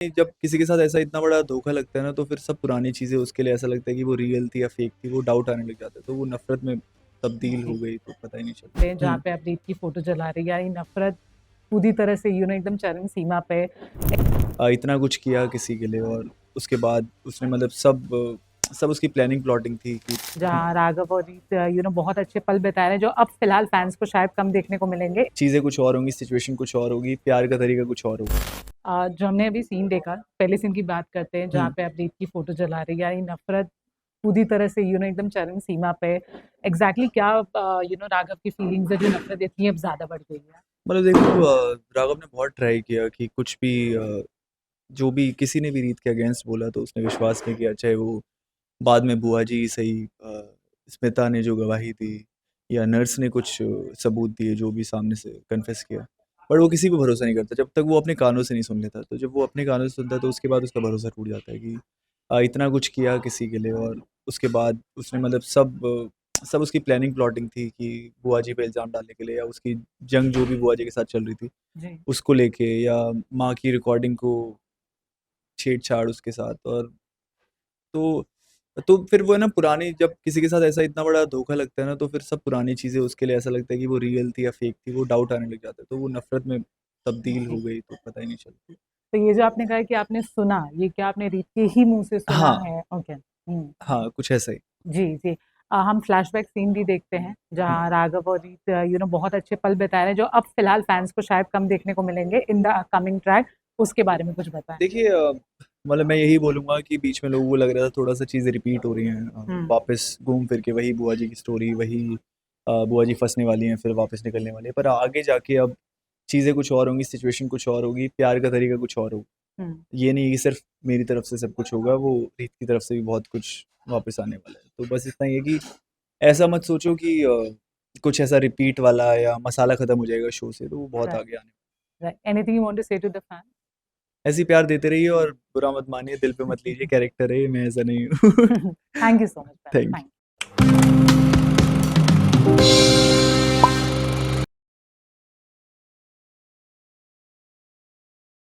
जब किसी के साथ ऐसा इतना बड़ा धोखा लगता है ना, तो फिर सब पुरानी चीज़ें उसके लिए ऐसा लगता है कि वो रियल थी या फेक थी, वो डाउट आने लग जाता है, तो वो नफ़रत में तब्दील जी। हो गई तो पता ही नहीं चला। पे जहाँ पे आप रीत की फोटो जला रही है, ये नफरत पूरी तरह से एकदम चरम सीमा पे। इतना कुछ किया किसी के लिए और उसके बाद उसने मतलब सब उसकी प्लानिंग प्लॉटिंग थी कि जहाँ राघव और रीत बहुत अच्छे पल बिता रहे हैं, जो अब फिलहाल फैंस को शायद कम देखने को मिलेंगे। चीज़ें कुछ और होंगी, सिचुएशन कुछ और होगी, प्यार का तरीका कुछ और होगा। जो हमने अभी सीन देखा, पहले सीन की बात करते हैं जहाँ हुँ। पे आप रीत की फोटो जला रही है, ये नफरत पूरी तरह से एकदम चरम सीमा पे। एग्जैक्टली क्या राघव की फीलिंग्स है जो नफरत इतनी अब ज्यादा बढ़ गई है? मतलब देखो राघव ने बहुत ट्राई किया कि कुछ भी जो भी किसी ने भी रीत के अगेंस्ट बोला तो उसने विश्वास नहीं किया, चाहे वो बाद में बुआ जी सही, स्मिता ने जो गवाही दी या नर्स ने कुछ सबूत दिए जो भी सामने से कन्फेस किया, बट वो किसी पे भरोसा नहीं करता जब तक वो अपने कानों से नहीं सुन लेता। तो जब वो अपने कानों से सुनता है तो उसके बाद उसका भरोसा टूट जाता है कि इतना कुछ किया किसी के लिए और उसके बाद उसने मतलब सब उसकी प्लानिंग प्लॉटिंग थी कि बुआ जी पे इल्ज़ाम डालने के लिए या उसकी जंग जो भी बुआ जी के साथ चल रही थी जी। उसको लेके या माँ की रिकॉर्डिंग को छेड़छाड़ उसके साथ। और तो फिर वो है ना, पुरानी जब किसी के साथ ऐसा इतना बड़ा धोखा लगता है ना, तो फिर सब पुरानी चीज़ें उसके लिए ऐसा लगता है कि वो रियल थी या फेक थी, वो डाउट आने लग जाता है, तो वो नफ़रत में तब्दील हो जी। गई तो पता ही नहीं चलता। तो ये जो आपने कहा कि आपने सुना, ये क्या आपने रीत के ही मुंह से सुना हाँ, है? ओके। हाँ, कुछ ऐसा ही। जी, जी। हम फ्लैशबैक सीन भी देखते हैं, हुँ। जहाँ राघव और रीत बहुत अच्छे पल बिता रहे हैं, जो अब फ़िलहाल फैन्स को शायद कम देखने को मिलेंगे इन द कमिंग ट्रैक, उसके बारे में कुछ बताएँ? देखिए मतलब मैं यही बोलूँगा कि बीच में लोगों को लग रहा था थोड़ा-सा चीज़ें रिपीट हो रही हैं, हुँ। वापस घूम फिर के वही बुआ जी की स्टोरी, वही बुआ जी फँसने वाली हैं, फिर वापस निकलने वाली हैं, पर आगे जाके अब चीज़ें कुछ और होंगी, सिचुएशन कुछ और होगी, प्यार का तरीका कुछ और होगा। हुँ। ये नहीं है कि सिर्फ़ मेरी तरफ से सब कुछ होगा, वो रीत की तरफ से भी बहुत कुछ वापस आने वाला है। तो बस इतना ही है कि ऐसा मत सोचो कि कुछ ऐसा रिपीट वाला या मसाला खत्म हो जाएगा शो से, तो वो बहुत राइट, आगे आने right. Anything you want to say to the fan? ऐसे ही प्यार देते रहिए और बुरा मत मानिए, दिल पे मत लीजिए, कैरेक्टर है ये, मैं ऐसा नहीं हूँ। Thank you so much, thank thank you.